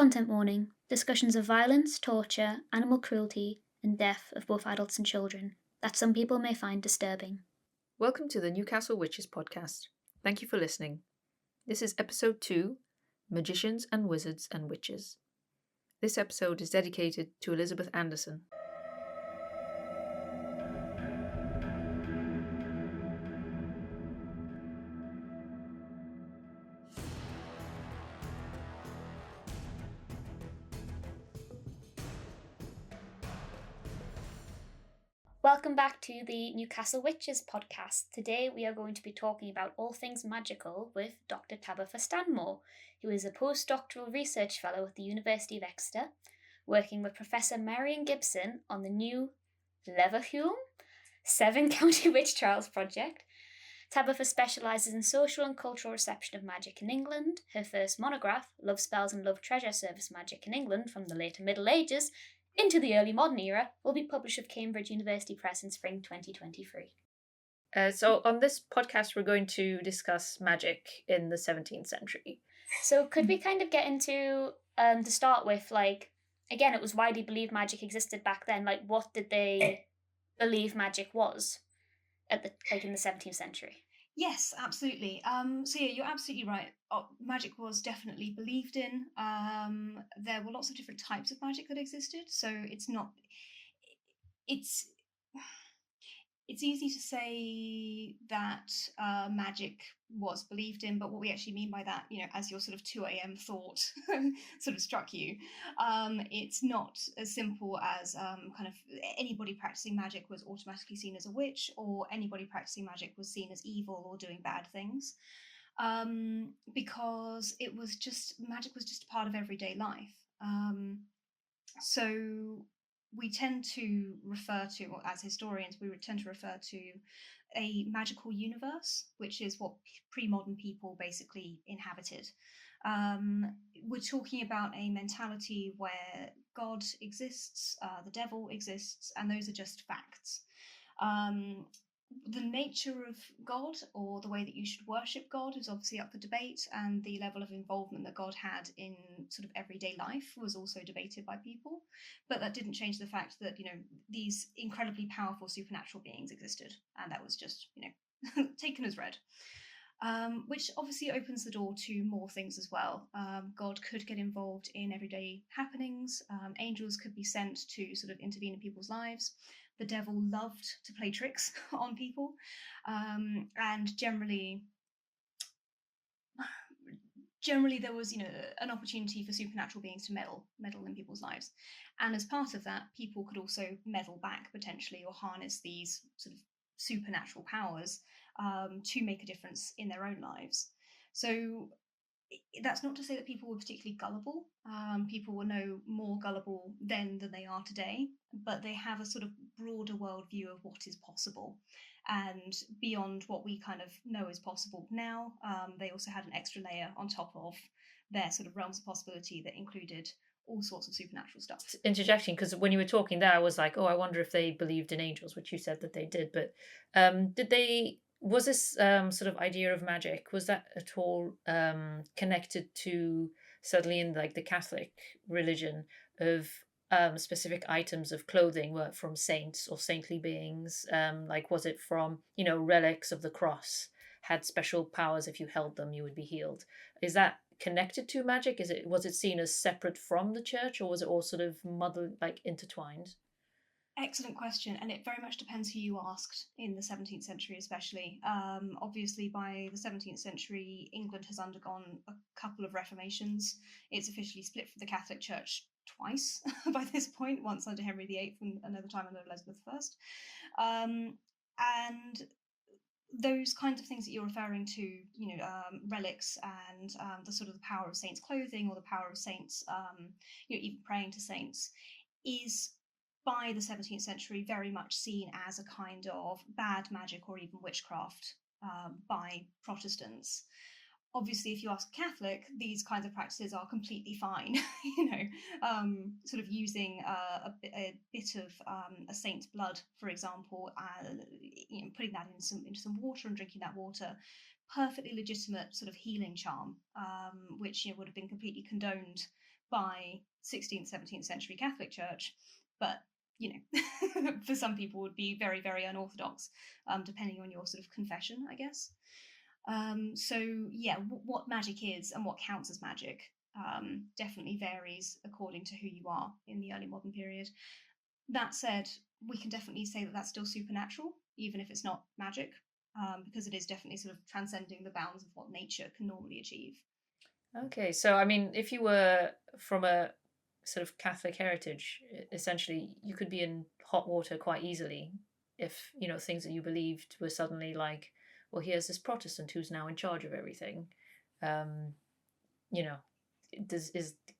Content warning: discussions of violence, torture, animal cruelty, and death of both adults and children that some people may find disturbing. Welcome to the Newcastle Witches Podcast. Thank you for listening. This is episode 2, Magicians and Wizards and Witches. This episode is dedicated to Elizabeth Anderson. Welcome back to the Newcastle Witches Podcast. Today we are going to be talking about all things magical with Dr Tabitha Stanmore, who is a postdoctoral research fellow at the University of Exeter, working with Professor Marion Gibson on the new Leverhulme 7-County Witch Trials project. Tabitha specialises in social and cultural reception of magic in England. Her first monograph, Love Spells and Love Treasure Service Magic in England from the later Middle Ages into the early modern era, will be published with Cambridge University Press in spring 2023. So on this podcast, we're going to discuss magic in the 17th century. So could we kind of get into, to start with, like, again, it was widely believed magic existed back then. Like, what did they believe magic was in the 17th century? Yes, absolutely. So yeah, you're absolutely right. Magic was definitely believed in. There were lots of different types of magic that existed. So it's easy to say that magic was believed in, but what we actually mean by that, as your sort of 2 a.m. thought sort of struck you, it's not as simple as kind of anybody practicing magic was automatically seen as a witch, or anybody practicing magic was seen as evil or doing bad things, because magic was just a part of everyday life. So we tend to refer to, or as historians, we tend to refer to a magical universe, which is what pre-modern people basically inhabited. We're talking about a mentality where God exists, the devil exists, and those are just facts. The nature of God, or the way that you should worship God, is obviously up for debate, and the level of involvement that God had in sort of everyday life was also debated by people. But that didn't change the fact that, these incredibly powerful supernatural beings existed, and that was just, taken as read. Which obviously opens the door to more things as well. God could get involved in everyday happenings. Angels could be sent to sort of intervene in people's lives. The devil loved to play tricks on people, and generally there was, an opportunity for supernatural beings to meddle in people's lives, and as part of that, people could also meddle back potentially, or harness these sort of supernatural powers to make a difference in their own lives. So that's not to say that people were particularly gullible. People were no more gullible then than they are today, but they have a sort of broader worldview of what is possible. And beyond what we kind of know is possible now, they also had an extra layer on top of their sort of realms of possibility that included all sorts of supernatural stuff. Interjecting, because when you were talking there, I was like, I wonder if they believed in angels, which you said that they did, but was this sort of idea of magic, was that at all connected to, certainly in like the Catholic religion, of specific items of clothing were from saints or saintly beings? Like, was it from, relics of the cross had special powers? If you held them, you would be healed. Is that connected to magic? Was it seen as separate from the church, or was it all sort of intertwined? Excellent question, and it very much depends who you asked in the 17th century, especially. Obviously, by the 17th century, England has undergone a couple of reformations. It's officially split from the Catholic Church twice by this point, once under Henry VIII and another time under Elizabeth I. And those kinds of things that you're referring to, relics and the sort of the power of saints' clothing, or the power of saints, even praying to saints, is by the 17th century very much seen as a kind of bad magic or even witchcraft by Protestants. Obviously, if you ask a Catholic, these kinds of practices are completely fine. Sort of using a bit of a saint's blood, for example, putting that into some water and drinking that water, perfectly legitimate sort of healing charm, which would have been completely condoned by 16th, 17th century Catholic Church, but for some people would be very, very unorthodox, depending on your sort of confession, I guess. What magic is and what counts as magic definitely varies according to who you are in the early modern period. That said, we can definitely say that that's still supernatural, even if it's not magic, because it is definitely sort of transcending the bounds of what nature can normally achieve. Okay, so I mean, if you were from a sort of Catholic heritage, essentially, you could be in hot water quite easily if, things that you believed were suddenly like, well, here's this Protestant who's now in charge of everything. You know,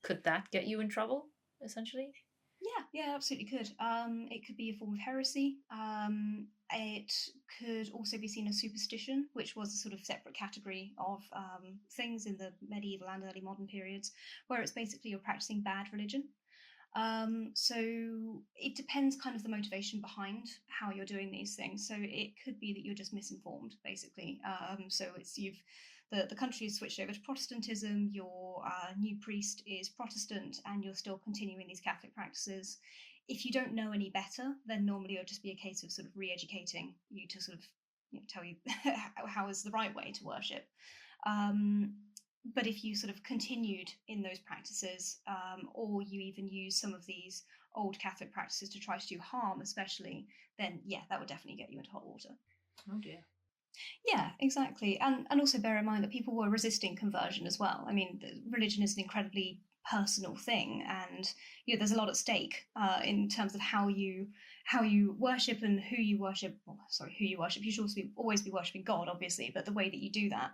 could that get you in trouble, essentially? Yeah, absolutely could. It could be a form of heresy. It could also be seen as superstition, which was a sort of separate category of things in the medieval and early modern periods, where it's basically you're practicing bad religion. So it depends kind of the motivation behind how you're doing these things. So it could be that you're just misinformed, basically. So the country has switched over to Protestantism, your new priest is Protestant, and you're still continuing these Catholic practices. If you don't know any better, then normally it'll just be a case of sort of re-educating you to sort of tell you how is the right way to worship. But if you sort of continued in those practices, or you even use some of these old Catholic practices to try to do harm, especially, then that would definitely get you into hot water. Oh dear. Yeah, exactly. And also bear in mind that people were resisting conversion as well. I mean, religion is an incredibly personal thing, and there's a lot at stake in terms of how you worship and who you worship. Who you worship. You should always be worshiping God, obviously, but the way that you do that,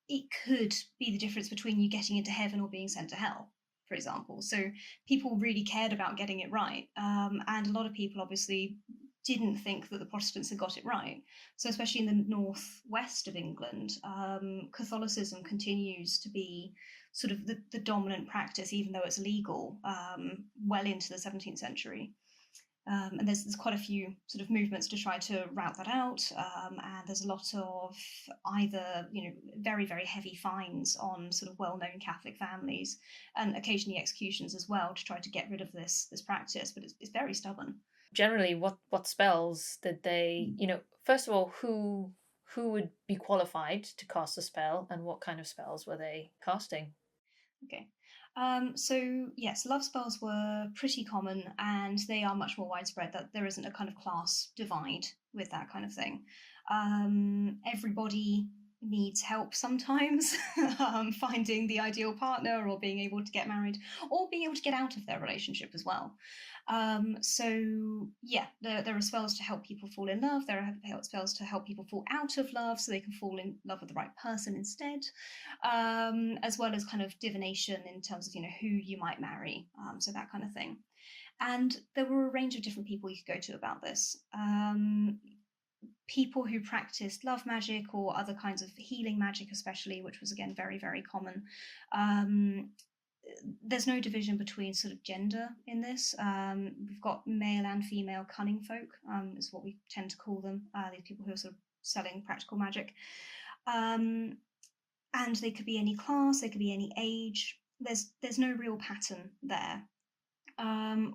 it could be the difference between you getting into heaven or being sent to hell, for example. So people really cared about getting it right, and a lot of people obviously didn't think that the Protestants had got it right. So especially in the northwest of England, Catholicism continues to be sort of the dominant practice, even though it's legal, well into the 17th century. And there's quite a few sort of movements to try to rout that out, and there's a lot of either very, very heavy fines on sort of well-known Catholic families, and occasionally executions as well to try to get rid of this practice. But it's very stubborn. Generally, what spells did they? First of all, who would be qualified to cast a spell, and what kind of spells were they casting? Okay. So yes, love spells were pretty common, and they are much more widespread. That there isn't a kind of class divide with that kind of thing. Everybody needs help sometimes finding the ideal partner, or being able to get married, or being able to get out of their relationship as well. There are spells to help people fall in love. There are spells to help people fall out of love, so they can fall in love with the right person instead, as well as kind of divination in terms of who you might marry, so that kind of thing. And there were a range of different people you could go to about this. People who practiced love magic or other kinds of healing magic, especially, which was again very, very common. There's no division between sort of gender in this. We've got male and female cunning folk, is what we tend to call them. These people who are sort of selling practical magic. And they could be any class, they could be any age. There's no real pattern there.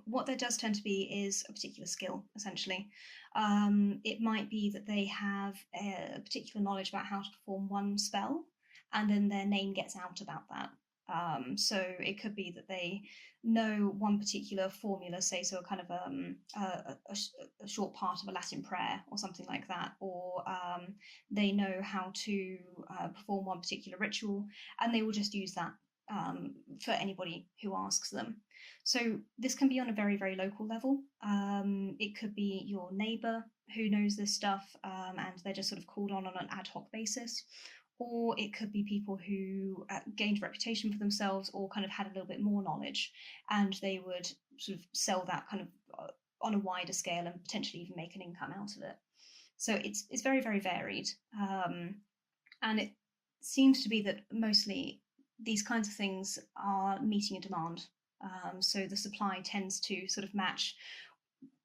What there does tend to be is a particular skill, essentially. It might be that they have a particular knowledge about how to perform one spell, and then their name gets out about that. So it could be that they know one particular formula, say, so a kind of a short part of a Latin prayer or something like that, or they know how to perform one particular ritual, and they will just use that for anybody who asks them. So this can be on a very, very local level. It could be your neighbour who knows this stuff, and they're just sort of called on an ad hoc basis. Or it could be people who gained a reputation for themselves, or kind of had a little bit more knowledge, and they would sort of sell that kind of on a wider scale and potentially even make an income out of it. So it's very, very varied, and it seems to be that mostly these kinds of things are meeting a demand. So the supply tends to sort of match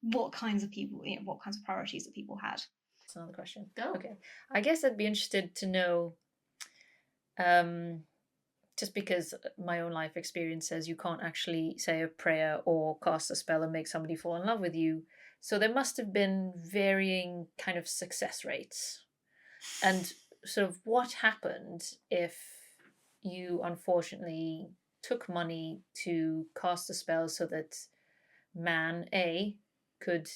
what kinds of people, what kinds of priorities that people had. That's another question. Go. Okay. I guess I'd be interested to know, just because my own life experience says you can't actually say a prayer or cast a spell and make somebody fall in love with you. So there must have been varying kind of success rates. And sort of what happened if you unfortunately took money to cast a spell so that man A could,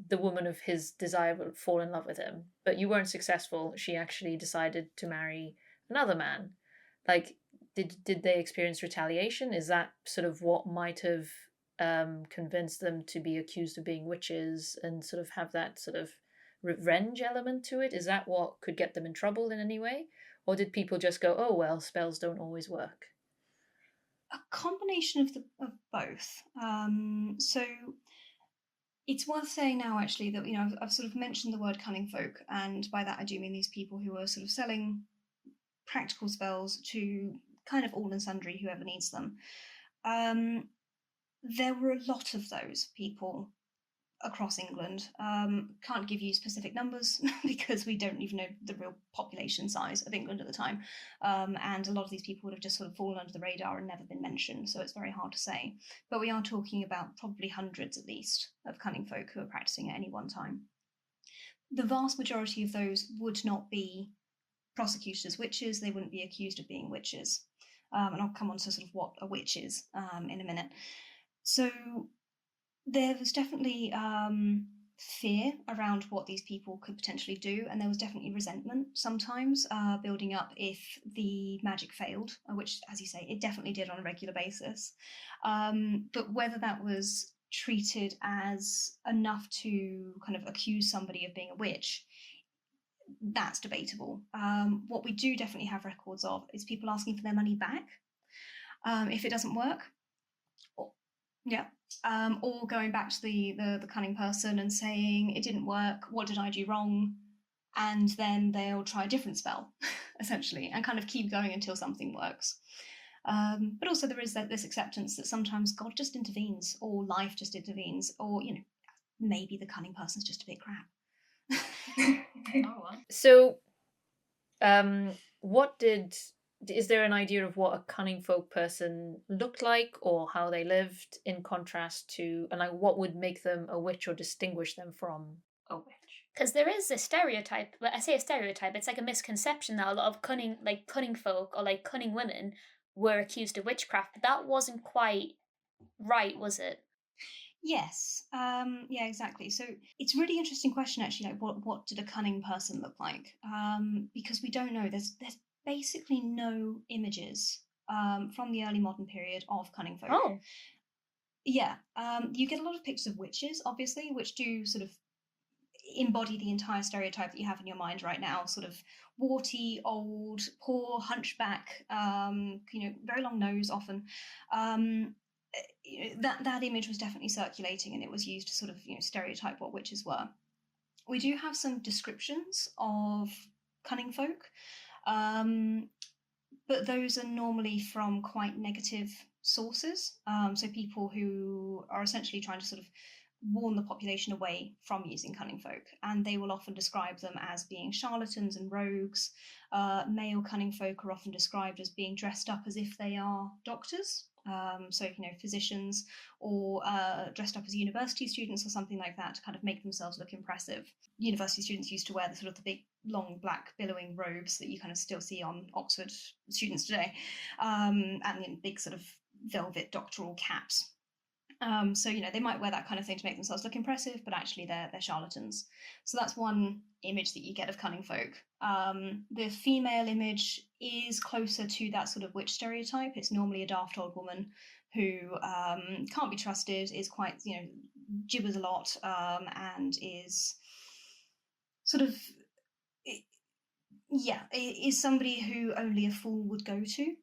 the woman of his desire would fall in love with him, but you weren't successful. She actually decided to marry another man. Like, did they experience retaliation? Is that sort of what might have convinced them to be accused of being witches and sort of have that sort of revenge element to it? Is that what could get them in trouble in any way? Or did people just go, oh, well, spells don't always work? A combination of both. So it's worth saying now, actually, that I've sort of mentioned the word cunning folk, and by that I do mean these people who are sort of selling practical spells to kind of all and sundry, whoever needs them. There were a lot of those people across England. Can't give you specific numbers because we don't even know the real population size of England at the time. And a lot of these people would have just sort of fallen under the radar and never been mentioned, so it's very hard to say. But we are talking about probably hundreds at least of cunning folk who are practicing at any one time. The vast majority of those would not be prosecuted as witches. They wouldn't be accused of being witches. And I'll come on to sort of what a witch is in a minute. So there was definitely fear around what these people could potentially do, and there was definitely resentment sometimes building up if the magic failed, which, as you say, it definitely did on a regular basis. But whether that was treated as enough to kind of accuse somebody of being a witch, that's debatable. What we do definitely have records of is people asking for their money back if it doesn't work. Or going back to the cunning person and saying, it didn't work, what did I do wrong? And then they'll try a different spell, essentially, and kind of keep going until something works. But also there is this acceptance that sometimes God just intervenes, or life just intervenes, or, maybe the cunning person's just a bit crap. So, is there an idea of what a cunning folk person looked like or how they lived in contrast to, and like what would make them a witch or distinguish them from a witch? Because there is a stereotype, but I say a stereotype, it's like a misconception that a lot of cunning folk or like cunning women were accused of witchcraft, but that wasn't quite right, was it? Yes, yeah, exactly. So it's a really interesting question, actually. Like, what did a cunning person look like? Because we don't know. There's basically no images from the early modern period of cunning folk. Oh, yeah. You get a lot of pictures of witches, obviously, which do sort of embody the entire stereotype that you have in your mind right now. Sort of warty, old, poor, hunchback. Very long nose often. That image was definitely circulating, and it was used to sort of stereotype what witches were. We do have some descriptions of cunning folk, but those are normally from quite negative sources. So people who are essentially trying to sort of warn the population away from using cunning folk, and they will often describe them as being charlatans and rogues. Male cunning folk are often described as being dressed up as if they are doctors. So physicians, or dressed up as university students or something like that to kind of make themselves look impressive. University students used to wear the big long black billowing robes that you kind of still see on Oxford students today, and big sort of velvet doctoral caps. So they might wear that kind of thing to make themselves look impressive, but actually they're charlatans. So that's one image that you get of cunning folk. The female image is closer to that sort of witch stereotype. It's normally a daft old woman who can't be trusted, is quite gibbers a lot, and is sort of is somebody who only a fool would go to.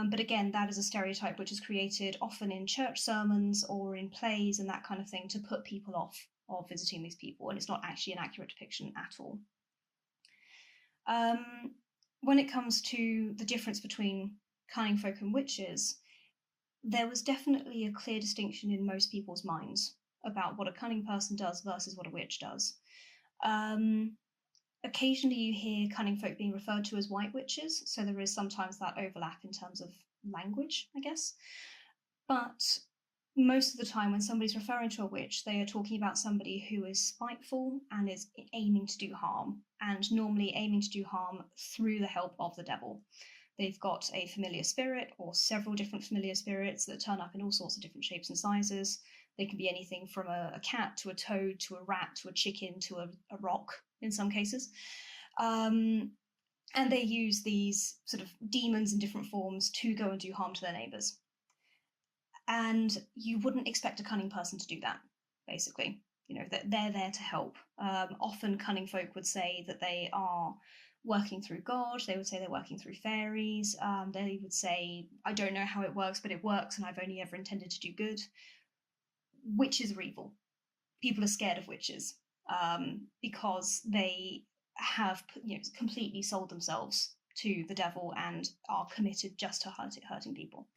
But again, that is a stereotype which is created often in church sermons or in plays and that kind of thing to put people off of visiting these people, and it's not actually an accurate depiction at all. When it comes to the difference between cunning folk and witches, there was definitely a clear distinction in most people's minds about what a cunning person does versus what a witch does. Occasionally you hear cunning folk being referred to as white witches, so there is sometimes that overlap in terms of language, I guess. But most of the time when somebody's referring to a witch, they are talking about somebody who is spiteful and is aiming to do harm, and normally aiming to do harm through the help of the devil. They've got a familiar spirit or several different familiar spirits that turn up in all sorts of different shapes and sizes. They can be anything from a cat to a toad to a rat to a chicken to a rock in some cases. And they use these sort of demons in different forms to go and do harm to their neighbours. And you wouldn't expect a cunning person to do that, basically. You know, that they're there to help. Often cunning folk would say that they are working through God. They would say they're working through fairies. They would say, I don't know how it works, but it works, and I've only ever intended to do good. Witches are evil. People are scared of witches because they have, you know, completely sold themselves to the devil and are committed just to hurting people.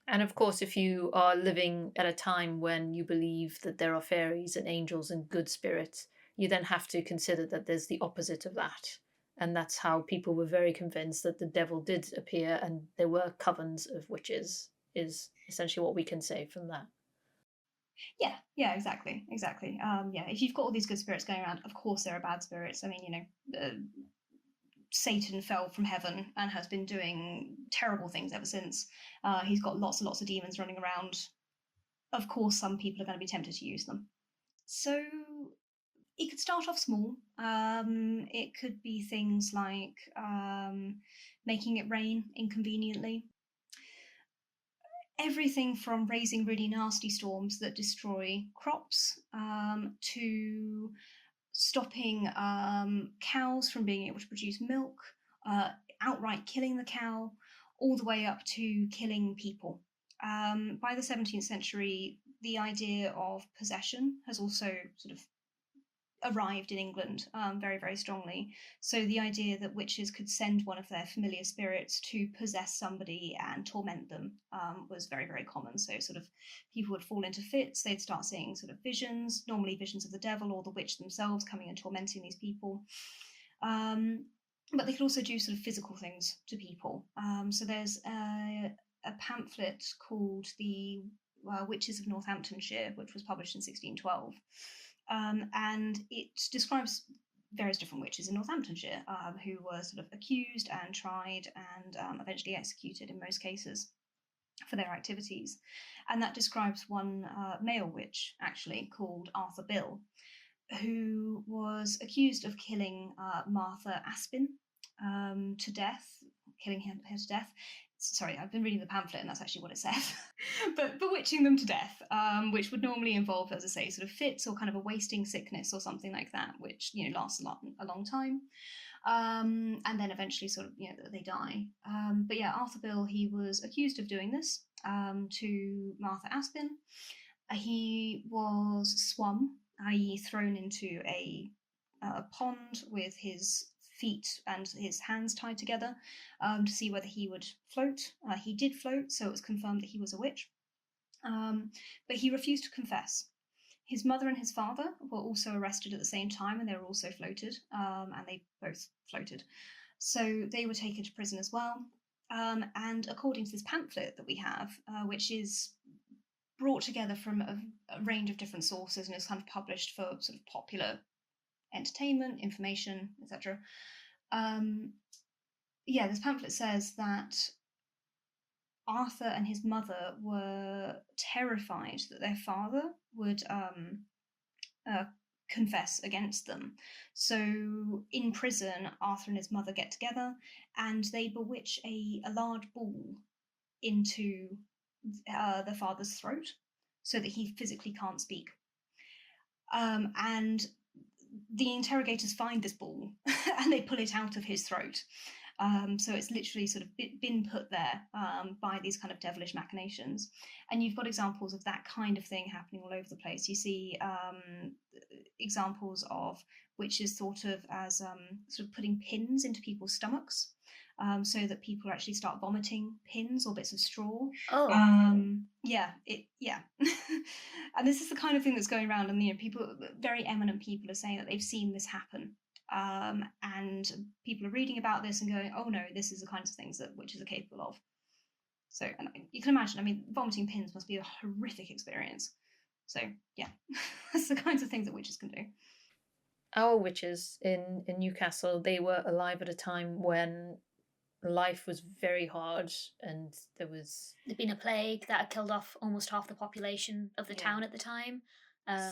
And of course, if you are living at a time when you believe that there are fairies and angels and good spirits, you then have to consider that there's the opposite of that. And that's how people were very convinced that the devil did appear and there were covens of witches, is essentially what we can say from that. Yeah, exactly. If you've got all these good spirits going around, of course there are bad spirits. I mean, you know, Satan fell from heaven and has been doing terrible things ever since. He's got lots and lots of demons running around. Of course, some people are going to be tempted to use them. So it could start off small. It could be things like making it rain inconveniently. Everything from raising really nasty storms that destroy crops to stopping cows from being able to produce milk, outright killing the cow, all the way up to killing people. By the 17th century, the idea of possession has also sort of arrived in England very, very strongly. So the idea that witches could send one of their familiar spirits to possess somebody and torment them was very, very common. So sort of people would fall into fits, they'd start seeing sort of visions, normally visions of the devil or the witch themselves coming and tormenting these people. But they could also do sort of physical things to people. So there's a pamphlet called The Witches of Northamptonshire, which was published in 1612. And it describes various different witches in Northamptonshire who were sort of accused and tried and eventually executed in most cases for their activities. And that describes one male witch, actually, called Arthur Bill, who was accused of killing Martha Aspin to death, killing her to death. Sorry, I've been reading the pamphlet and that's actually what it says. But bewitching them to death, which would normally involve, as I say, sort of fits or kind of a wasting sickness or something like that, which, you know, lasts a long time. And then eventually sort of, you know, they die. But yeah, Arthur Bill, he was accused of doing this to Martha Aspin. He was swum, i.e. thrown into a pond with his feet and his hands tied together to see whether he would float. He did float, so it was confirmed that he was a witch. But he refused to confess. His mother and his father were also arrested at the same time, and they were also floated, and they both floated. So they were taken to prison as well. And according to this pamphlet that we have, which is brought together from a range of different sources and is kind of published for sort of popular entertainment, information, etc. This pamphlet says that Arthur and his mother were terrified that their father would confess against them. So in prison, Arthur and his mother get together and they bewitch a large ball into the father's throat so that he physically can't speak. And the interrogators find this ball and they pull it out of his throat. So it's literally sort of been put there by these kind of devilish machinations. And you've got examples of that kind of thing happening all over the place. You see examples of witches thought of as sort of putting pins into people's stomachs so that people actually start vomiting pins or bits of straw. Oh. And this is the kind of thing that's going around, and people, very eminent people, are saying that they've seen this happen. and people are reading about this and going, oh no, this is the kinds of things that witches are capable of. So, and you can imagine, I mean, vomiting pins must be a horrific experience. So yeah, that's the kinds of things that witches can do. Our witches in Newcastle, they were alive at a time when life was very hard, and there'd been a plague that had killed off almost half the population of the town at the time.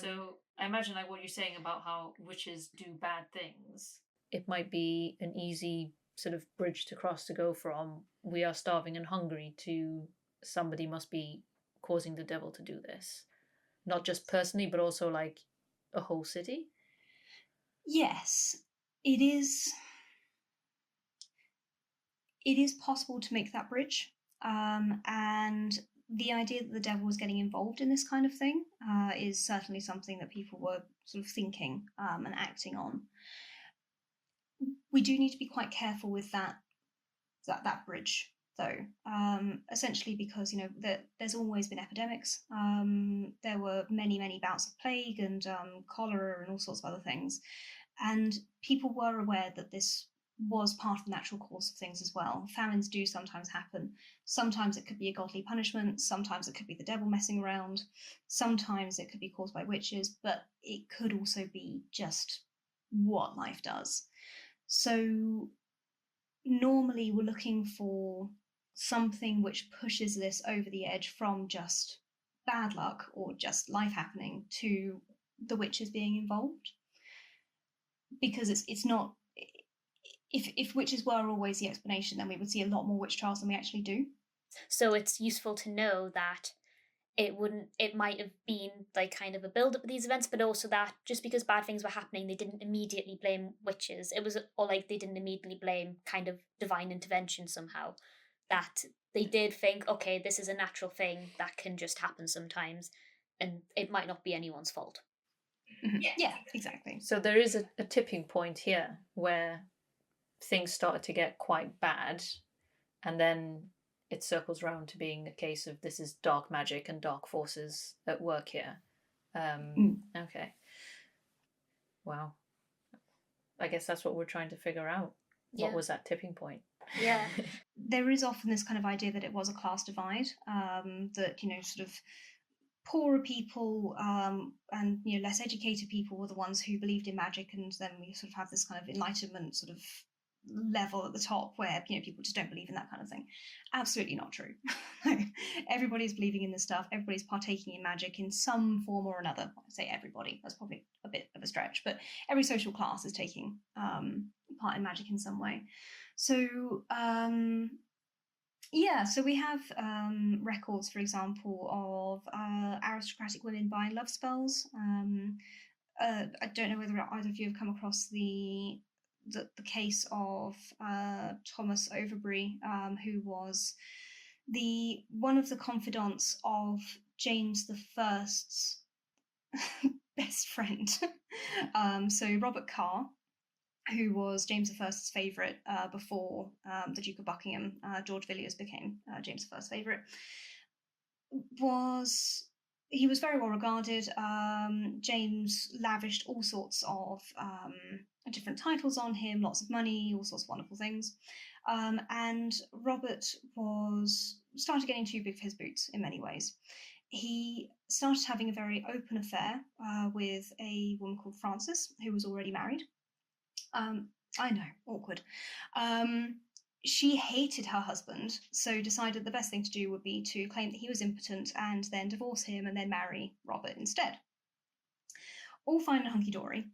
So I imagine, like what you're saying about how witches do bad things, it might be an easy sort of bridge to cross to go from we are starving and hungry to somebody must be causing the devil to do this, not just personally but also like a whole city. Yes, it is possible to make that bridge, and the idea that the devil was getting involved in this kind of thing is certainly something that people were sort of thinking and acting on. We do need to be quite careful with that bridge, though, essentially because, you know, there's always been epidemics. There were many bouts of plague and cholera and all sorts of other things, and people were aware that this was part of the natural course of things as well. Famines do sometimes happen. Sometimes it could be a godly punishment, sometimes it could be the devil messing around, sometimes it could be caused by witches, but it could also be just what life does. So normally we're looking for something which pushes this over the edge from just bad luck or just life happening to the witches being involved. Because it's not, if witches were always the explanation, then we would see a lot more witch trials than we actually do. So it's useful to know that it might have been like kind of a build up of these events, but also that just because bad things were happening, they didn't immediately blame witches. It was, or like they didn't immediately blame kind of divine intervention somehow. That they did think, okay, this is a natural thing that can just happen sometimes, and it might not be anyone's fault. Mm-hmm. Yeah, exactly. So there is a tipping point here where things started to get quite bad, and then it circles around to being a case of this is dark magic and dark forces at work here. Okay. Wow. I guess that's what we're trying to figure out. What was that tipping point? Yeah. There is often this kind of idea that it was a class divide, that, you know, sort of poorer people and, you know, less educated people were the ones who believed in magic, and then we sort of have this kind of enlightenment sort of level at the top where, you know, people just don't believe in that kind of thing. Absolutely not true. Everybody's believing in this stuff. Everybody's partaking in magic in some form or another. I say everybody, that's probably a bit of a stretch, but every social class is taking part in magic in some way. So yeah, so we have records, for example, of aristocratic women buying love spells. I don't know whether either of you have come across the case of Thomas Overbury, who was one of the confidants of James I's best friend. So Robert Carr, who was James I's favourite before the Duke of Buckingham, George Villiers, became James I's favourite, he was very well regarded. James lavished all sorts of different titles on him, lots of money, all sorts of wonderful things. And Robert started getting too big for his boots in many ways. He started having a very open affair with a woman called Frances, who was already married. I know, awkward. She hated her husband, so decided the best thing to do would be to claim that he was impotent and then divorce him and then marry Robert instead. All fine and hunky-dory,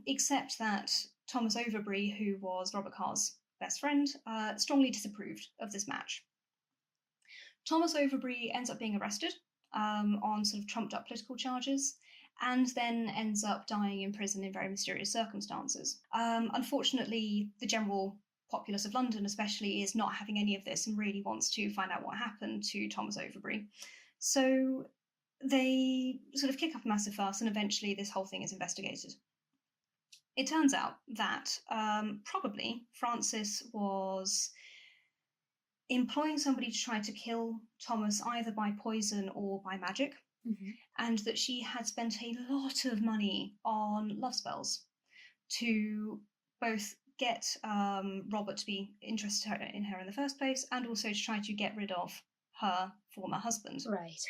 except that Thomas Overbury, who was Robert Carr's best friend, strongly disapproved of this match. Thomas Overbury ends up being arrested on sort of trumped-up political charges, and then ends up dying in prison in very mysterious circumstances. Unfortunately, the general populace of London especially is not having any of this and really wants to find out what happened to Thomas Overbury. So they sort of kick up a massive fuss, and eventually this whole thing is investigated. It turns out that probably Frances was employing somebody to try to kill Thomas either by poison or by magic. Mm-hmm. And that she had spent a lot of money on love spells. to both get Robert to be interested in her in the first place, and also to try to get rid of her former husband. Right.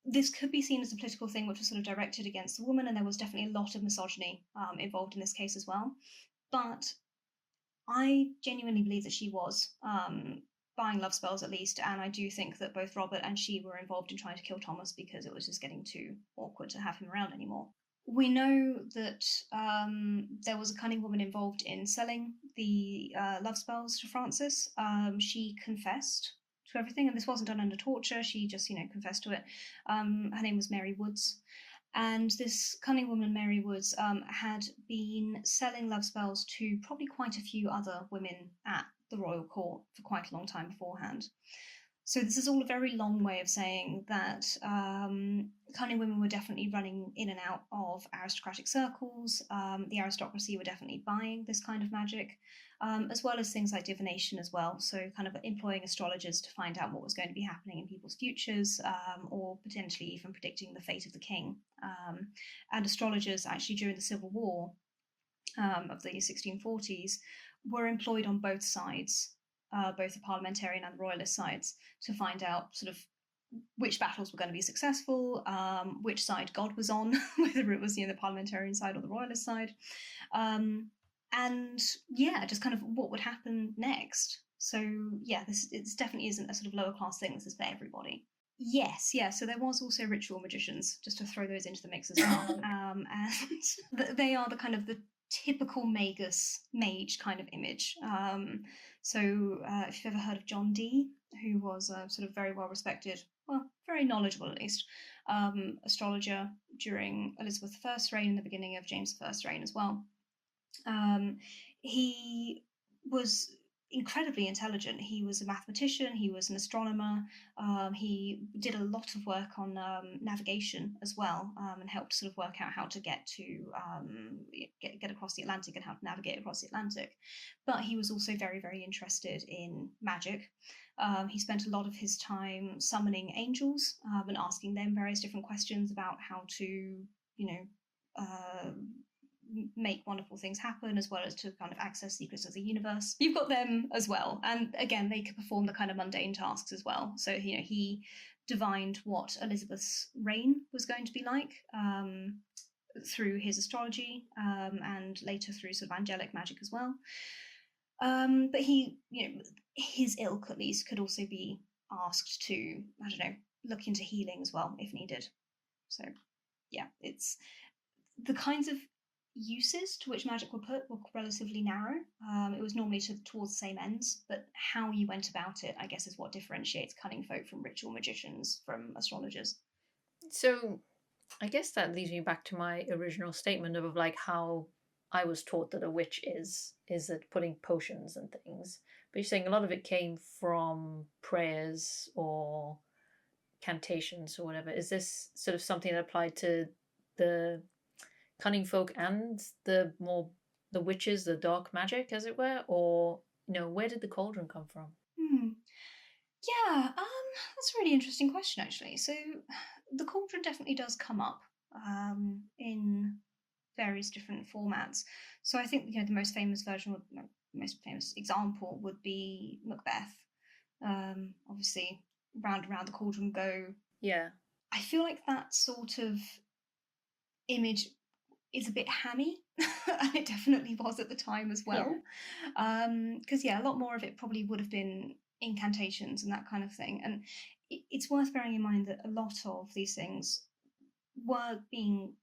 This could be seen as a political thing which was sort of directed against the woman, and there was definitely a lot of misogyny involved in this case as well. But I genuinely believe that she was buying love spells at least, and I do think that both Robert and she were involved in trying to kill Thomas because it was just getting too awkward to have him around anymore. We know that there was a cunning woman involved in selling the love spells to Francis. She confessed to everything, and this wasn't done under torture. She just, confessed to it. Her name was Mary Woods. And this cunning woman, Mary Woods, had been selling love spells to probably quite a few other women at the royal court for quite a long time beforehand. So this is all a very long way of saying that cunning women were definitely running in and out of aristocratic circles. The aristocracy were definitely buying this kind of magic, as well as things like divination as well. So kind of employing astrologers to find out what was going to be happening in people's futures, or potentially even predicting the fate of the king. And astrologers actually during the Civil War of the 1640s were employed on both sides, both the parliamentarian and the royalist sides, to find out sort of which battles were going to be successful, which side God was on, whether it was the parliamentarian side or the royalist side, and just kind of what would happen next. So it definitely isn't a sort of lower class thing. This is for everybody. Yes, yeah. So there was also ritual magicians, just to throw those into the mix as well, and they are the kind of the typical mage kind of image. If you've ever heard of John Dee, who was a sort of very well respected, well, very knowledgeable at least, astrologer during Elizabeth I's reign and the beginning of James I's reign as well. He was incredibly intelligent. He was a mathematician, he was an astronomer, he did a lot of work on navigation as well, and helped sort of work out how to get across the Atlantic and how to navigate across the Atlantic. But he was also very, very interested in magic. He spent a lot of his time summoning angels and asking them various different questions about how to, make wonderful things happen, as well as to kind of access secrets of the universe. You've got them as well, and again they could perform the kind of mundane tasks as well. So he divined what Elizabeth's reign was going to be like through his astrology, and later through sort of angelic magic as well. But he, his ilk at least could also be asked to, look into healing as well if needed. So it's the kinds of uses to which magic were put were relatively narrow. It was normally towards the same ends, but how you went about it, I guess, is what differentiates cunning folk from ritual magicians from astrologers. So I guess that leads me back to my original statement of like how I was taught that a witch is that putting potions and things. But you're saying a lot of it came from prayers or cantations or whatever. Is this sort of something that applied to the cunning folk and the witches, the dark magic, as it were? Or, where did the cauldron come from? That's a really interesting question, actually. So the cauldron definitely does come up in various different formats. So I think the most famous version, most famous example would be Macbeth. Obviously, round and round the cauldron go. Yeah. I feel like that sort of image is a bit hammy, and it definitely was at the time as well. Because a lot more of it probably would have been incantations and that kind of thing. And it's worth bearing in mind that a lot of these things were being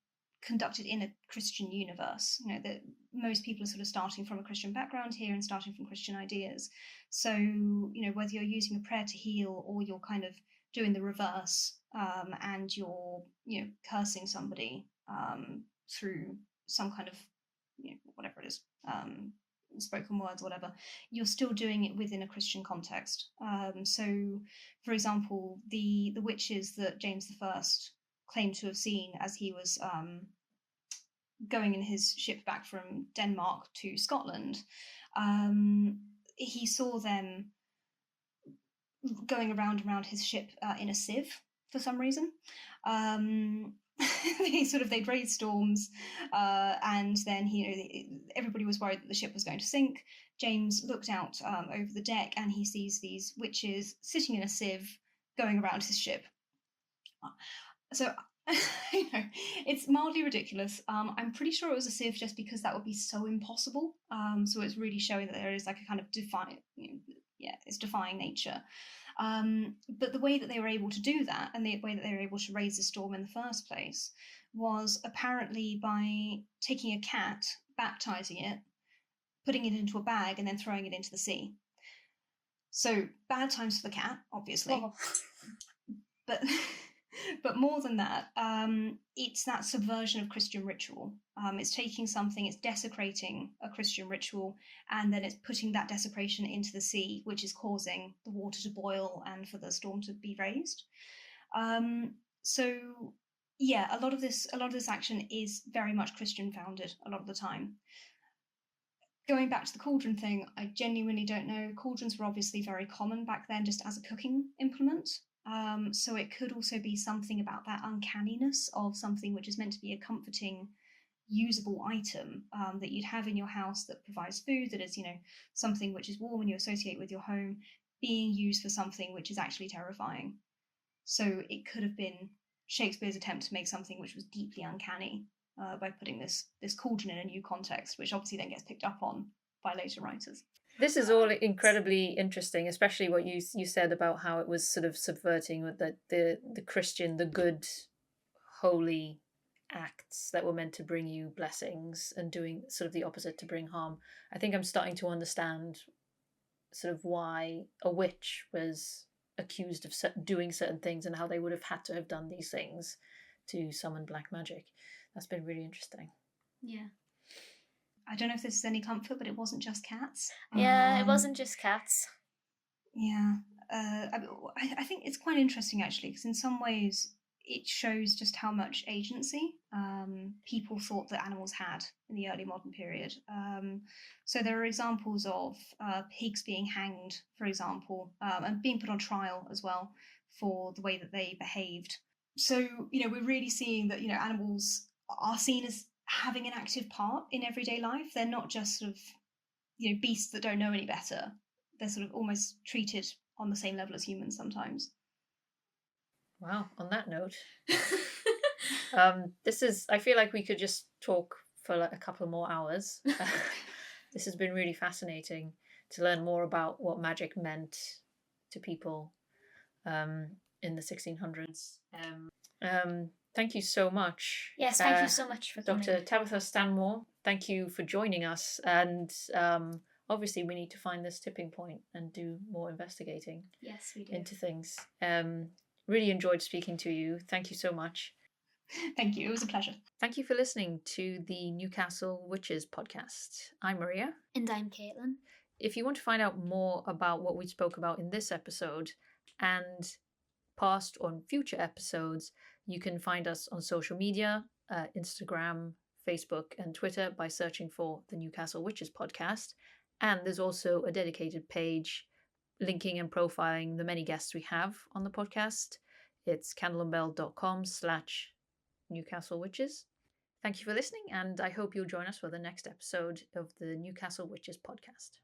conducted in a Christian universe. That most people are sort of starting from a Christian background here and starting from Christian ideas. So, whether you're using a prayer to heal or you're kind of doing the reverse, and you're, cursing somebody through some kind of, whatever it is, spoken words, whatever, you're still doing it within a Christian context. So, for example, the witches that James I claimed to have seen as he was going in his ship back from Denmark to Scotland, he saw them going around his ship in a sieve for some reason. they'd raised storms, and then everybody was worried that the ship was going to sink. James looked out over the deck and he sees these witches sitting in a sieve going around his ship. So it's mildly ridiculous. I'm pretty sure it was a sieve just because that would be so impossible. So it's really showing that there is like a kind of it's defying nature. But the way that they were able to do that, and the way that they were able to raise the storm in the first place, was apparently by taking a cat, baptizing it, putting it into a bag, and then throwing it into the sea. So bad times for the cat, obviously. Oh. But more than that, it's that subversion of Christian ritual. It's taking something, it's desecrating a Christian ritual, and then it's putting that desecration into the sea, which is causing the water to boil and for the storm to be raised. So yeah, a lot of this action is very much Christian founded a lot of the time. Going back to the cauldron thing, I genuinely don't know. Cauldrons were obviously very common back then just as a cooking implement. So it could also be something about that uncanniness of something which is meant to be a comforting, usable item that you'd have in your house that provides food, that is, something which is warm and you associate with your home, being used for something which is actually terrifying. So it could have been Shakespeare's attempt to make something which was deeply uncanny by putting this cauldron in a new context, which obviously then gets picked up on by later writers. This is all incredibly interesting, especially what you said about how it was sort of subverting with the Christian, the good, holy acts that were meant to bring you blessings and doing sort of the opposite to bring harm. I think I'm starting to understand sort of why a witch was accused of doing certain things and how they would have had to have done these things to summon black magic. That's been really interesting. Yeah. I don't know if this is any comfort, but it wasn't just cats. Yeah, it wasn't just cats. Yeah. I think it's quite interesting, actually, because in some ways it shows just how much agency people thought that animals had in the early modern period. So there are examples of pigs being hanged, for example, and being put on trial as well for the way that they behaved. So, we're really seeing that, animals are seen as having an active part in everyday life. They're not just sort of, beasts that don't know any better. They're sort of almost treated on the same level as humans sometimes. Wow, on that note, I feel like we could just talk for like a couple more hours. This has been really fascinating to learn more about what magic meant to people in the 1600s. Thank you so much. Yes, thank you so much for coming. Dr. Tabitha Stanmore, thank you for joining us. And obviously we need to find this tipping point and do more investigating. Yes, we do. Into things. Really enjoyed speaking to you. Thank you so much. Thank you. It was a pleasure. Thank you for listening to the Newcastle Witches Podcast. I'm Maria. And I'm Caitlin. If you want to find out more about what we spoke about in this episode and past or future episodes, you can find us on social media, Instagram, Facebook, and Twitter by searching for the Newcastle Witches Podcast. And there's also a dedicated page linking and profiling the many guests we have on the podcast. It's candleandbell.com/Newcastle Witches. Thank you for listening, and I hope you'll join us for the next episode of the Newcastle Witches Podcast.